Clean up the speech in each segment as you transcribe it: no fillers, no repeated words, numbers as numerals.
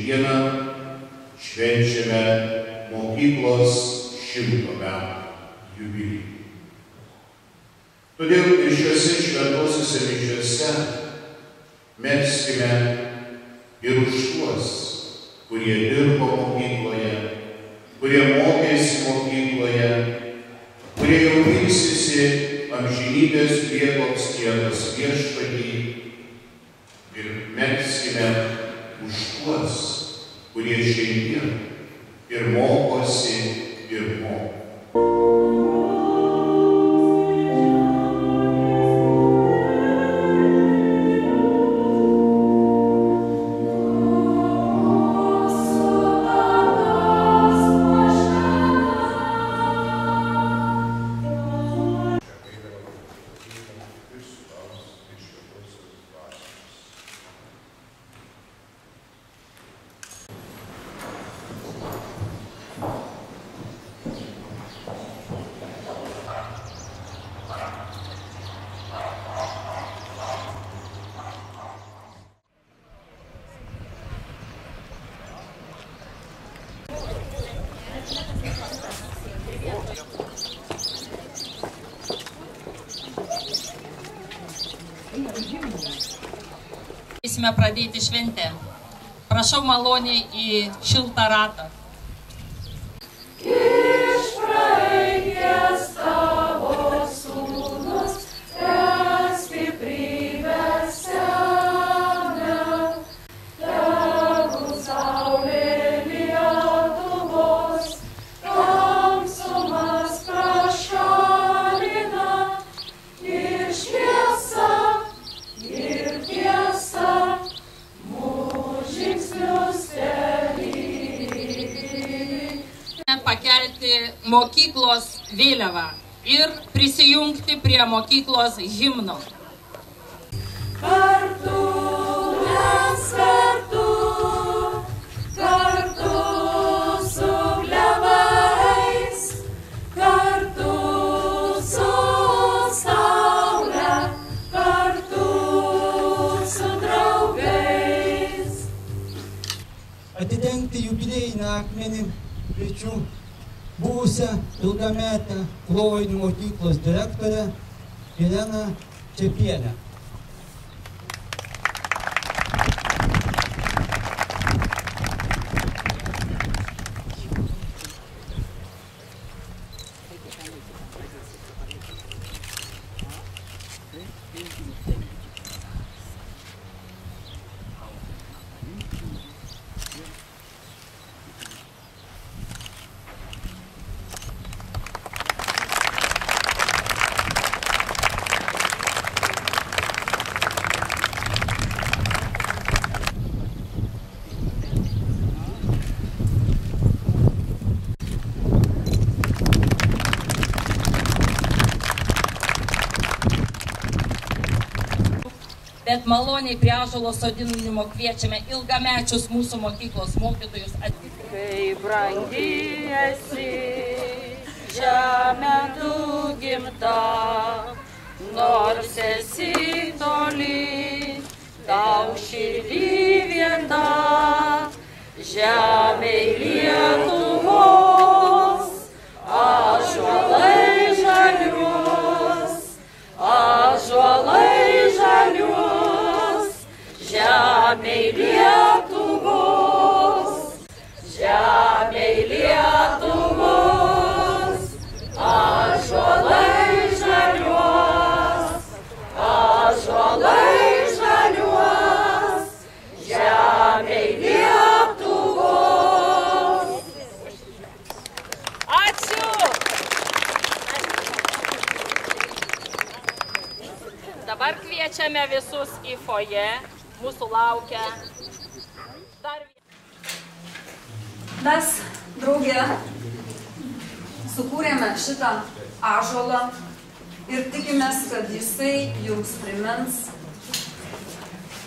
šiandieną švenčiame mokyklos 100 metų jubiliejų. Todėl ir šiuose šventosiuose mišiuose melskime ir už tuos, kurie dirbo mokykloje, kurie mokėsi mokykloje, kurie jau ilsisi amžinybės prieglobstyje pas Viešpatį, ir melskime už tuos, kurie šiandien ir mokosi, ir moko. Pradėti šventę. Prašau maloniai į šiltą ratą. Iš praeities tavo sūnus, stiprybę semia, tegu saulė Lietuvos, tamsumas prašalina, ir šviesa, ir tiesa. Pakelti mokyklos vėliavą ir prisijungti prie mokyklos himno. Kartu mes kartu su klevais, kartu su saule, kartu su draugais. Atidengti jubiliejinį akmenį kviečiu buvusią ilgametę Klovainių mokyklos direktorę Ireną Čepienę. Bet maloniai prie ąžuolo sodinimo kviečiame ilgamečius mūsų mokyklos mokytojus atvykti. Kai brangi esi žemė tu gimta, nors esi toli, tau širdį viena, žemėj Lietuvos, ąžuolai žaliuos, ąžuolai žaliuos, žemėj Lietuvos, žemėj Lietuvos, ąžuolai žaliuos, ąžuolai žaliuos, žemėj Lietuvos. Ačiū! Dabar kviečiame visus į foje. Mūsų laukia dar vienas. Mes draugė sukūrėme šitą ąžuolą ir tikimės, kad jisai jums primins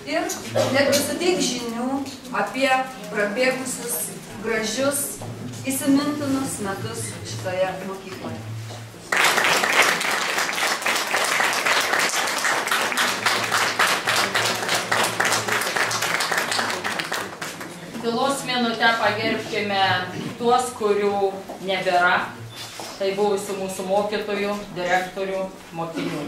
ir netgi suteiks žinių apie prabėgusius gražius, įsimintinus metus šitoje mokykloje. Tylos pagerbkime tuos, kurių nebėra. Tai buvusių mūsų mokytojų, direktorių, mokinių.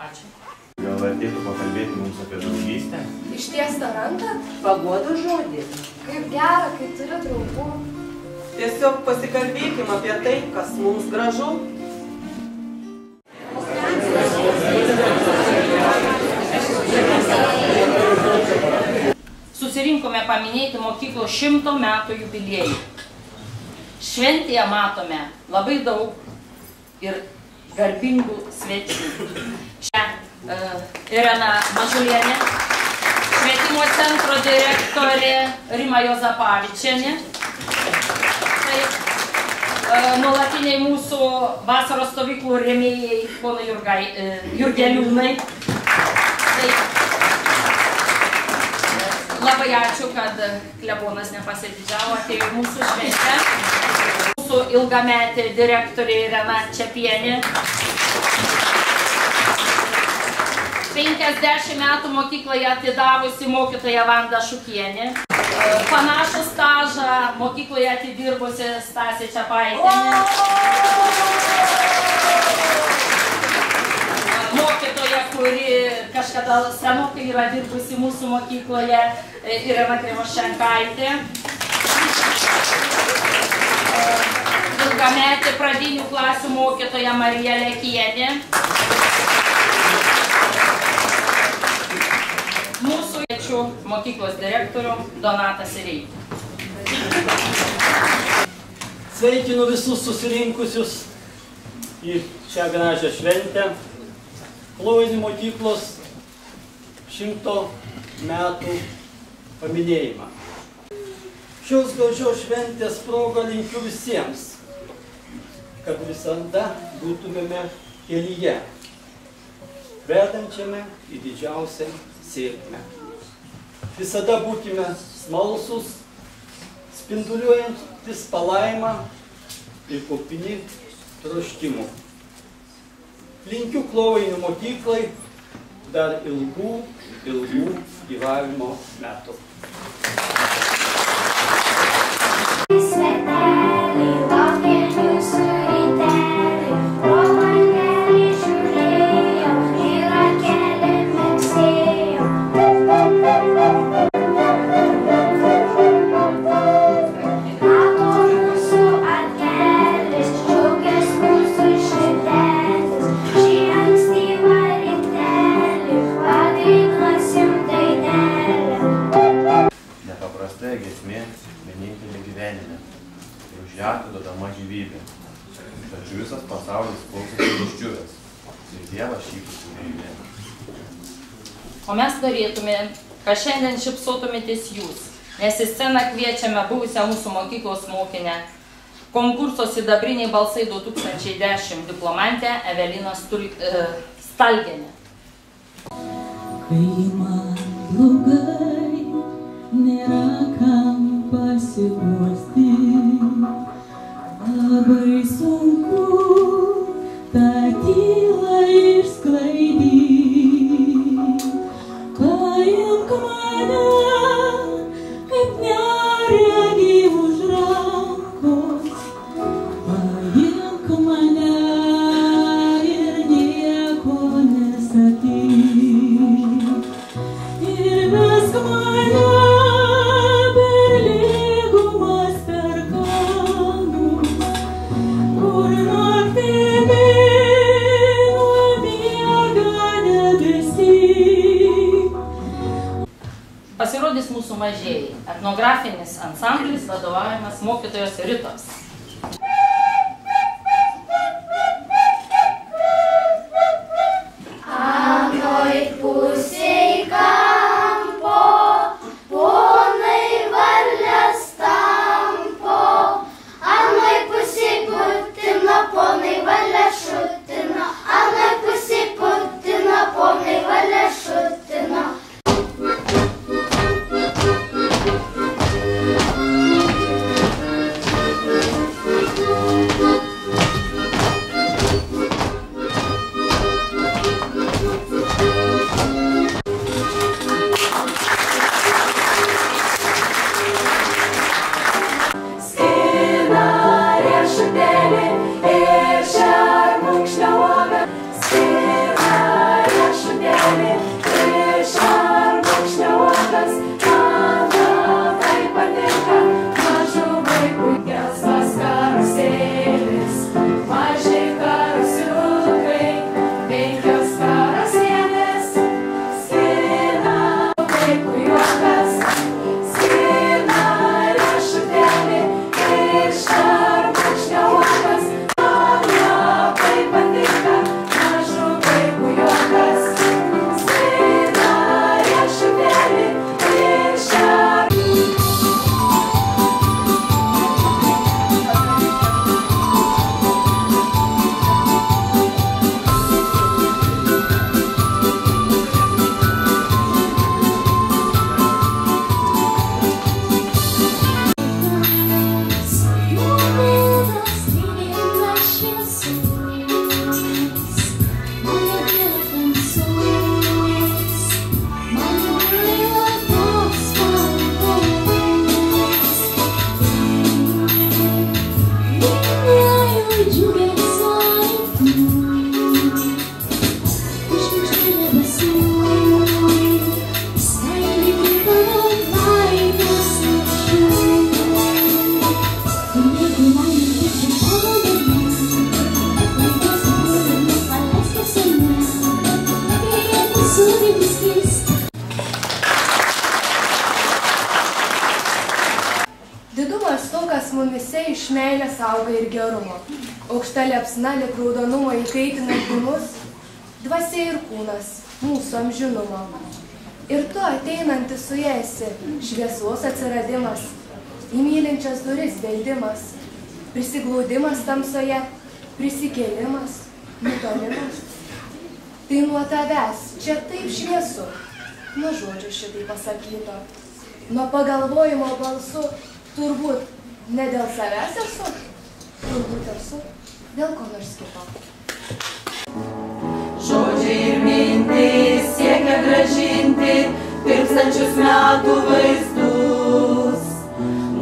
Ačiū. Gal vertėtų pakalbėti mums apie draugystę? Ištiesta ranką? Paguodo žodį. Kaip gera, kai turi draugų. Tiesiog pasikalbėkim apie tai, kas mums gražu. Susirinkome paminėti mokyklos 100 metų jubiliejų. Šventėje matome labai daug ir garbingų svečių. Čia Irena Mažulienė, švietimo centro direktorė Rima Jozapavičienė, nuolatiniai mūsų vasaros stovyklų rėmėjai ponai Jurgeliūnai. Labai ačiū, kad klebonas nepasididžiavo, atėjo mūsų šventę. Mūsų ilgametė direktorė Irena Čepienė. 50 metų mokykloje atidavusi mokytoja Vanda Šukienė. Panašų stažą mokykloje atidirbusi Stasė Čepaitienė. Mokytoja, kuri kažkada senokai yra dirbusi mūsų mokykloje, Irena Krimošenkaitė. Ilgametė pradinių klasių mokytoja Marija Lekienė. Mūsų mokyklos direktorių Donatas Sireikis. Sveikinu visus susirinkusius į šią gražią šventę. Klovainių mokyklos 100 metų paminėjimą. Šios gražios šventės proga linkiu visiems, kad visada būtumėme kelyje, vedančiame į didžiausią sėkmę. Visada būkime smalsūs, spinduliuojantis palaimą ir kupini troškimų. Linkiu Klovainių mokyklai dar ilgų gyvavimo metų. Giesmė vienintelė gyvenime ir už ją atiduodama gyvybė. Tačiau visas pasaulis klausosi išdžiūvęs ir Dievas šypsosi meilė. O mes norėtume, kad šiandien šypsotumėtės jūs, nes į sceną kviečiame buvusią mūsų mokyklos mokinę, konkurso Sidabriniai balsai 2010 diplomantę Eveliną Stalgienę. Kai man blogai, nėra kam pasiguosti, labai sunku tą tylą išsklaidyt. Paimk mane, kaip neregį už rankos, paimk mane ir nieko nesakyk. Ir vesk mane pasirodys mūsų mažieji etnografinis ansamblis vadovaujamas mokytojos Ritos. Anoj pusėj kampo, ponai varlės tampo. Anoj pusėj Putino, ponai varlės šutino. Anoj pusėj Putino, ponai varlės šutino. Didumas to, kas mumise iš meilės auga ir gerumo. Aukšta liepsna lyg raudonumo įkaitina dūmus, dvasia ir kūnas mūsų amžinumo. Ir tu ateinantis su ja esi šviesos atsiradimas, į mylinčias duris beldimas, prisiglaudimas tamsoje, prisikėlimas, nutolimas. Tai nuo tavęs čia taip šviesu, nuo žodžių šitai pasakyto, nuo pagalvojimo balsu. Turbūt ne dėl savęs esu, turbūt esu dėl ko nors kito. Žodžiai ir mintys siekia gražinti tirpstančius metų vaizdus.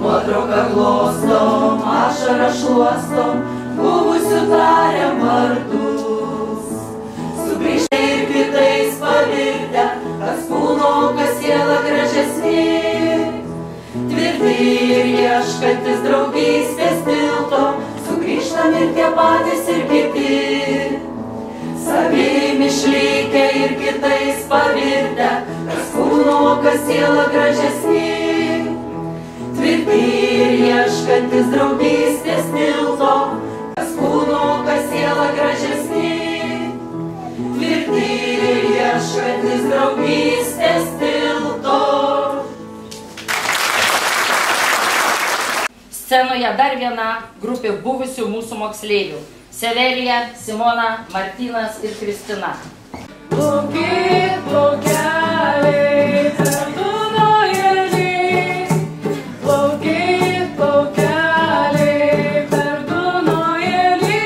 Nuotrauką glostom, ašarą šluostom, buvusių tariam vardus. Sugrįžta ir kitais pavirtę, kas kūno, kas siela gražesnė. Tvirti ir ieškantis draugystės tilto, sugrįžtam ir tie patys ir kiti. Savim išlikę ir kitais pavirtę, kas kūno, kas siela gražesnė. Tvirti ir ieškantis draugystės tilto, kas kūno, kas siela gražesnė. Tvirti ir ieškantis draugystės tilto. Scenoje dar viena grupė buvusių mūsų moksleivių – Severija, Simona, Martynas ir Kristina. Plauki, plaukeliai, per Dunojėlį. Plauki, plaukeliai, per Dunojėlį.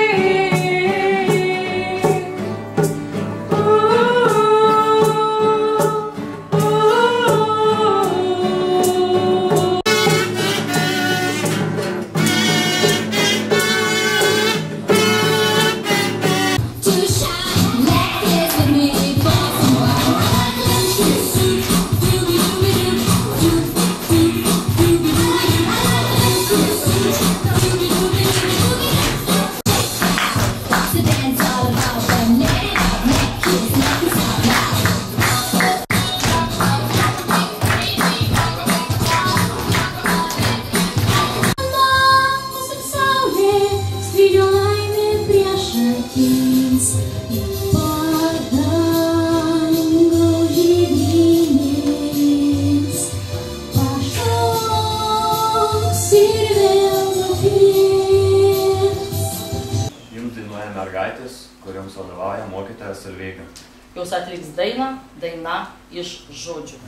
Kuriams vadovauja mokytoja Solveiga. Jos atliks dainą, daina iš žodžių.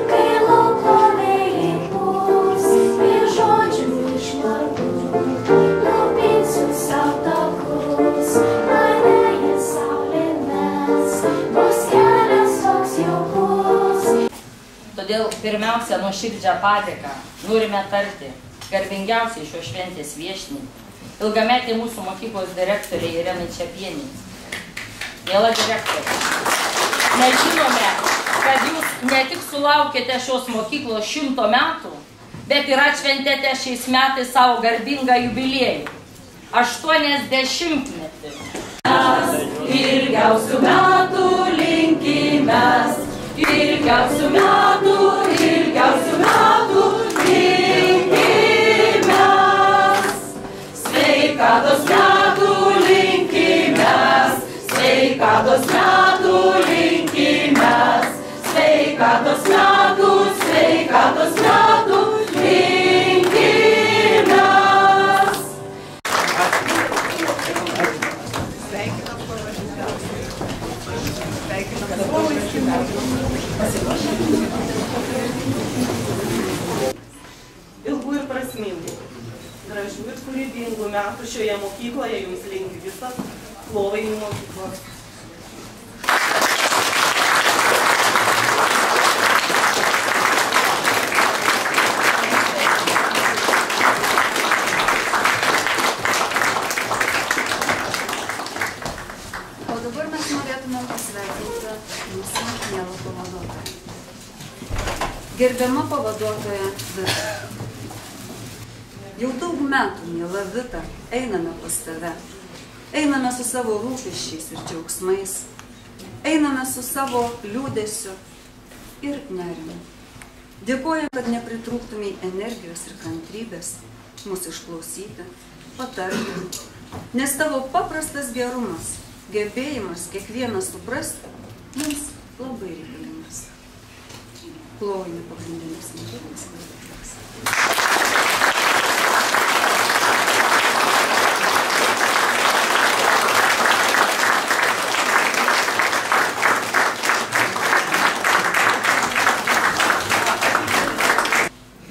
Kai lauko vėjai pūs ir žodžių iš vardų, nupinsiu sau takus, mane saulė mes, bus kelias toks jaukus. Todėl pirmiausia, nuoširdžią padėką norime tarti garbingiausiai šios šventės viešniai, ilgametė mūsų mokyklos direktorė Irenai Čepienei. Miela direktorė, mes žinome, kad jūs ne tik sulaukėte šios mokyklos 100 metų, bet ir atšventėte šiais metais savo garbingą jubiliejų – 80-metį. Ilgiausių metų linkimės, ilgiausių metų sveikatos metų linkimės, sveikatos metų linkimės, sveikatos metų linkimės. Ilgų ir prasmingų, gražių ir kūrybingų metų šioje mokykloje jums linki visas Klovainių mokyklos. Gerbiama pavaduotoja Vita. Jau daug metų, miela Vita, einame pas tave. Einame su savo rūpesčiais ir džiaugsmais. Einame su savo liūdesiu ir nerimu. Dėkojame, kad nepritrūktumei energijos ir kantrybės mūsų išklausyti, patarti, nes tavo paprastas gerumas, gebėjimas kiekvieną suprasti, mums labai reikalingas. Klovainių pagrindinės mokyklos vadovas.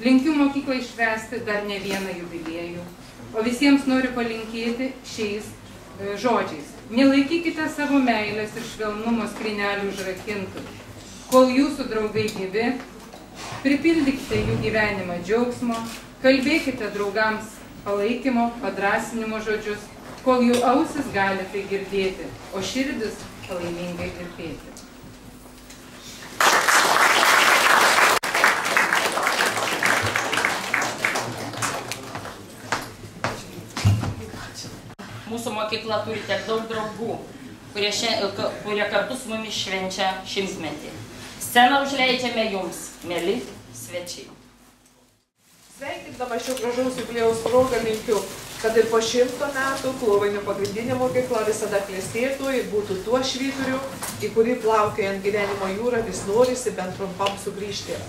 Linkiu mokyklai švęsti dar ne vieną jubiliejų, o visiems noriu palinkėti šiais žodžiais. Nelaikykite savo meilės ir švelnumo skrynelių užrakintų. Kol jūsų draugai gyvi, pripildykite jų gyvenimą džiaugsmo, kalbėkite draugams palaikymo, padrąsinimo žodžius, kol jų ausis gali tai girdėti, o širdis laimingai virpėti. Mūsų mokykla turi tiek daug draugų, kurie kartu su mumis švenčia šimtmetį. Sceną užleidžiame jums, mieli svečiai. Sveikindama šio gražaus jubiliejaus progą linkiu, kad ir po 100 metų Klovainių pagrindinė mokykla visada klestėtų ir būtų tuo švyturiu, į kurį plaukiant gyvenimo jūrą vis norisi bent trumpam sugrįžti.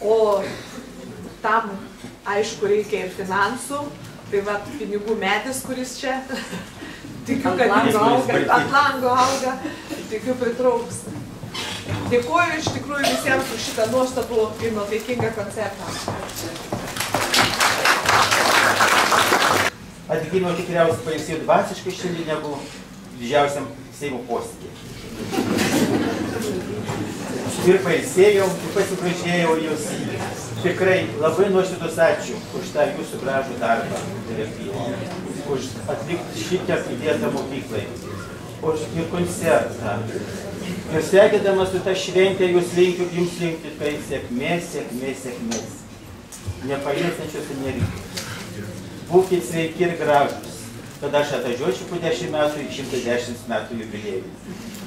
O tam, aišku, reikia ir finansų. Tai va, pinigų medis, kuris čia, tikiu, kad ant lango auga, tikiu, pritrauks. Dėkuoju iš tikrųjų visiems už šitą nuostabų ir nuotaikingą koncertą. Atvykimo tikriausiai pailsėjo dvasiškai šiandien negu didžiausiam Seimo posėdyje. Ir pailsėjau, ir pasiprašėjau jūs. Tikrai labai nuoširdus ačiū už tą jūsų gražų darbą, už atlikti šitą įdėtą mokyklai, už ir koncertą. Ir sveikindamas su tą šventę jums linkiu tai sėkmės, sėkmės, sėkmės. Nepaliesančios energijos. Būkite sveiki ir gražus, kad aš atvažiuočiau po 10 metų į 110 metų jubiliejų.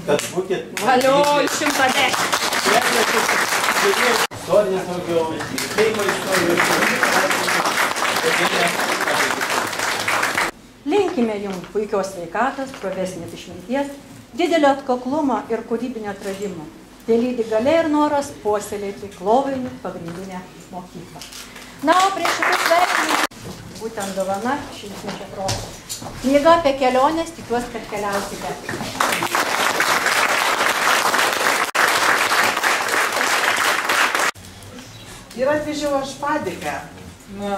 Kad būkite... Valio, 110! Istorinės daugiau, Seimo istorijos. Linkime jums puikios sveikatos, profesinės išminties, didelio atkaklumo ir kūrybinio atradimo. Tai lydi galia ir noras puoselėti Klovainių pagrindinę mokyklą. Na, o prieš šitus sveikinimus, būtent dovana šimtmečio proga. Knyga apie keliones, tikiuosi, kad keliausite. Ir atvežiau aš padėką nuo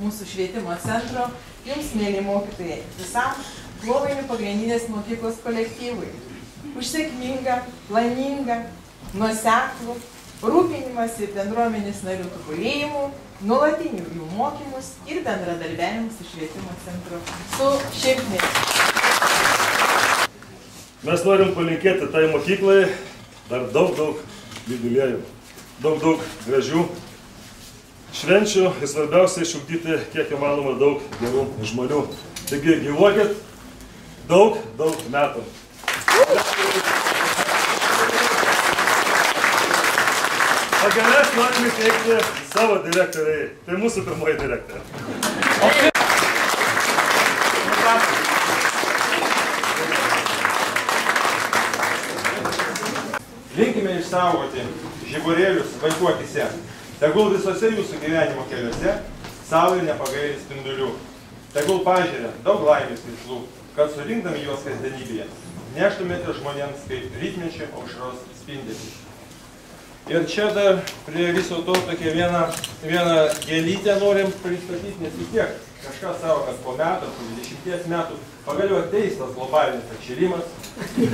mūsų švietimo centro jums, mėly mokytojai, visam Klovainių pagrindinės mokyklos kolektyvui. Už sėkmingą, planingą, nuoseklų, rūpinimąsi bendruomenės narių tobulėjimų, nuolatinių jų mokymus ir bendradarbiavimų su švietimo centru. Su šimtmečiu. Mes norim palinkėti tai mokyklai dar daug jubiliejų. Daug gražių švenčių ir svarbiausia išugdyti kiek įmanoma daug gerų žmonių. Taigi gyvuokit daug metų. Pagaliau norime teikti savo direktoriai. Tai mūsų pirmoji direktorė. Linkime išsaugoti žiburėlius vaikų akyse. Tegul visose jūsų gyvenimo keliuose saulė nepagaili spindulių. Tegul pažiūrė daug laimės tikslų, kad surinkdami juos kasdienybėje neštumėte žmonėms kaip rytmečio aušros spindesį. Ir čia dar prie viso to tokia vieną gėlytę norim pristatyti, nes vis tiek kažkas savo, kad po metų, po 20 metų pagaliau ateis tas globalinis atšilimas,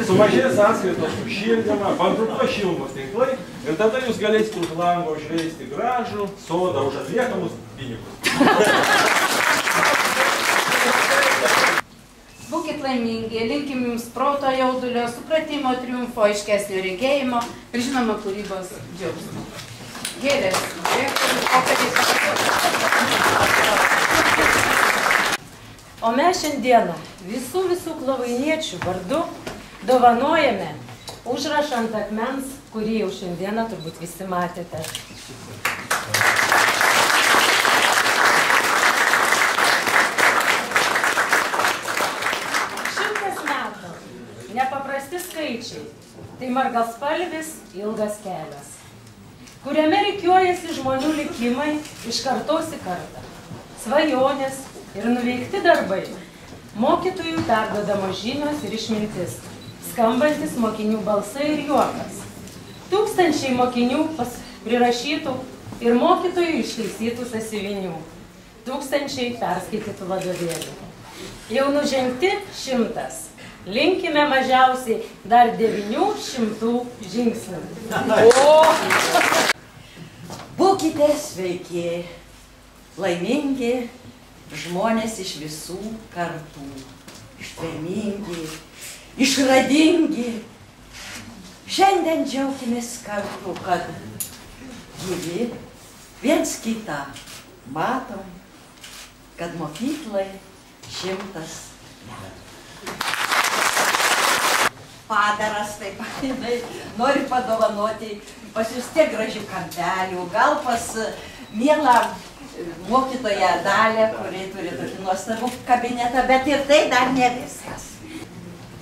sumažės sąskaitos už šildymą, bankrutuos šilumos tinklai ir tada jūs galėsite už lango užveisti gražų sodą už atliekamus pinigus. Būkit laimingi, linkim jums proto jaudulio, supratimo, triumfo, aiškesnio regėjimo ir žinoma kūrybos džiaugsmo. gėlės direktorius popietės. O mes šiandieną visų klovainiečių vardu dovanojame užrašą ant akmens, kurį jau šiandieną turbūt visi matėte. Nepaprasti skaičiai, tai margaspalvis ilgas kelias, kuriame rikiuojasi žmonių likimai iš kartos į kartą, svajonės ir nuveikti darbai, mokytojų perduodamos žinios ir išmintis, skambantis mokinių balsai ir juokas, tūkstančiai mokinių prirašytų ir mokytojų ištaisytų sąsiuvinių, tūkstančiai perskaitytų vadovėlių. Jau nužengti 100. Linkime mažiausiai dar 900 žingsnių. Būkite sveiki, laimingi žmonės iš visų kartų, ištvermingi, išradingi. Šiandien džiaukimės kartu, kad gyvi viens kitą matom, kad mokyklai 100 metų. Padaras taip pat jinai nori padovanoti pas jūs tiek gražių kampelių, gal pas mielą mokytoją Dalę, kuri turi tokį nuostabų kabinetą, bet ir tai dar ne viskas.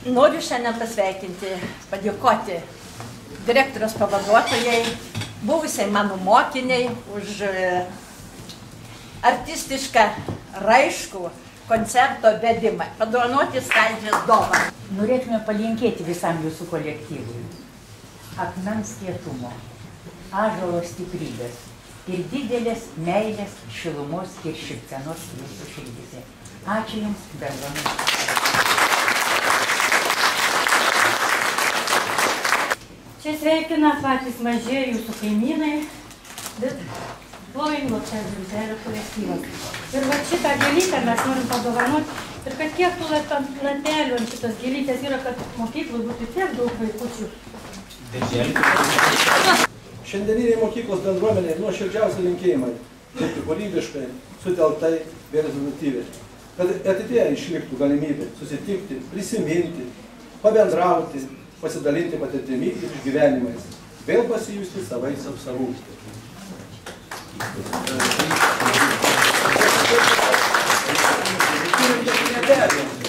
Noriu šiandien pasveikinti, padėkoti direktoriaus pavaduotojai, buvusiai mano mokiniai už artistišką raiškų koncerto vedimą, padovanoti skaidrės dovaną. Norėtume palinkėti visam jūsų kolektyvui akmens kietumo, ąžuolo stiprybės ir didelės meilės, šilumos ir šypsenos jūsų širdyse. Ačiū Jums, bendruomenė. Čia sveikina patys mažieji jūsų kaimynai, bet Klovainių lopšelio darželio kolektyvas. Ir va šitą gėlytę mes norim padovanoti. Ir kad kiek tų latelių ant šitos gėlytės yra, kad mokyklų būtų tiek daug vaikučių. Šiandieniniai mokyklos bendruomeniai nuoširdžiausi linkėjimai, dirbti kūrybiškai, sutelktai bei rezultatyviai. Kad ateityje išliktų galimybė susitikti, prisiminti, pabendrauti, pasidalinti patirtimi ir išgyvenimais, vėl pasijusti savais savų.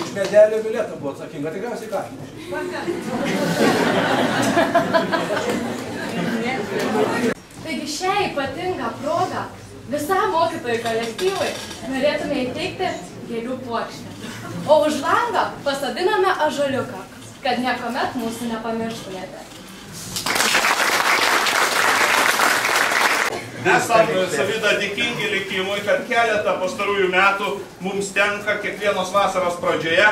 Už medelio bilietą buvo atsakinga, tikriausiai ką? Taigi šią ypatingą progą visam mokytojų kolektyvui norėtume įteikti gėlių puokštę. O už langą pasodiname ąžuoliuką, kad niekuomet mūsų nepamirštumėte. Esam Savida dėkingi likimui, kad keletą pastarųjų metų mums tenka kiekvienos vasaros pradžioje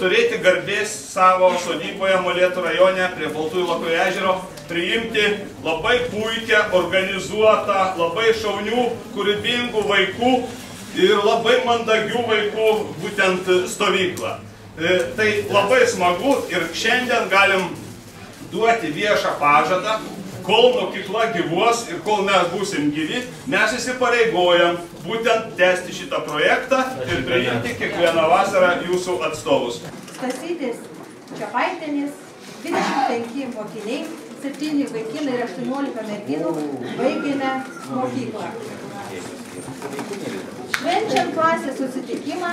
turėti garbės savo sodyboje Molėtų rajone prie Baltųjų Lakų ežero priimti labai puikią, organizuotą, labai šaunių, kūrybingų vaikų ir labai mandagių vaikų būtent stovyklą. Tai labai smagu ir šiandien galim duoti viešą pažadą. Kol mokykla gyvuos ir kol mes būsim gyvi, mes įsipareigojam būtent tęsti šitą projektą ir priimti kiekvieną vasarą jūsų atstovus. Stasytės Čepaitienės, 25 mokiniai, 7 vaikinai ir 18 merginų baigėme mokyklą. Švenčiant klasės susitikimą,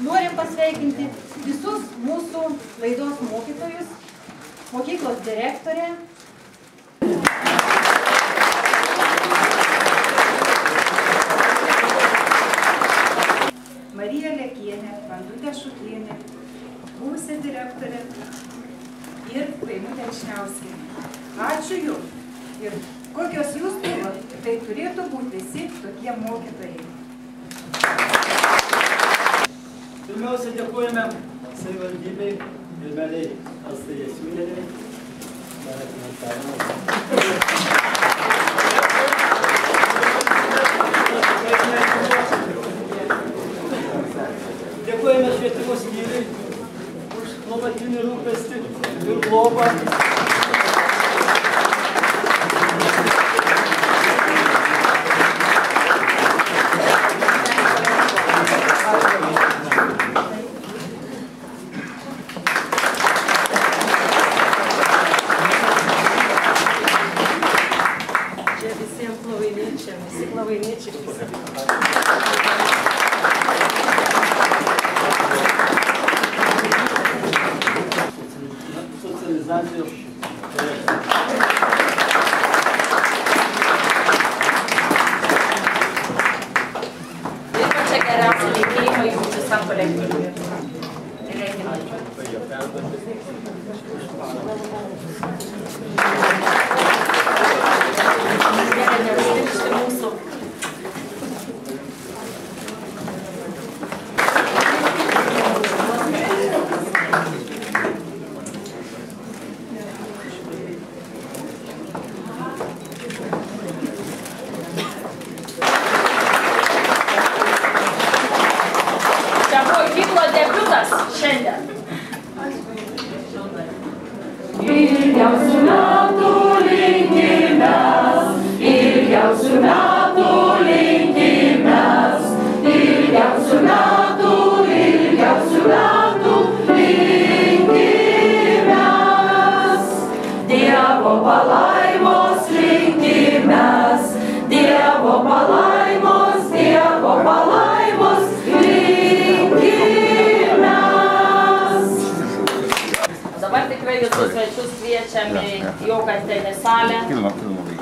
norim pasveikinti visus mūsų laidos mokytojus, mokyklos direktorę, Marija Lekienė, Vandutė Šukienė, buvusi direktorė ir Laimutė Čniauskienė. Ačiū Jums. Ir kokios Jūs buvot, tai turėtų būti visi tokie mokytojai. Pirmiausia, dėkojame savivaldybei ir meliai Astai Jasiūnienei. Dėkojame švietimo skyriui už nuolatinį rūpestį ir globą. geriausi linkėjimai jums visam kolektyvui. Mūsų. Čia mokyklos debiutas šiandien. Ilgiausių metų linkimės, ilgiausių metų linkimės, ilgiausių metų linkimės. Dievo palaimos linkimės, Dievo palaimos linkimės. Dabar tikrai visus svečius kviečiam į Jaukantenį salę,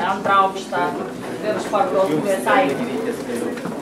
antrą aukštą virš parduotuvės aikštės.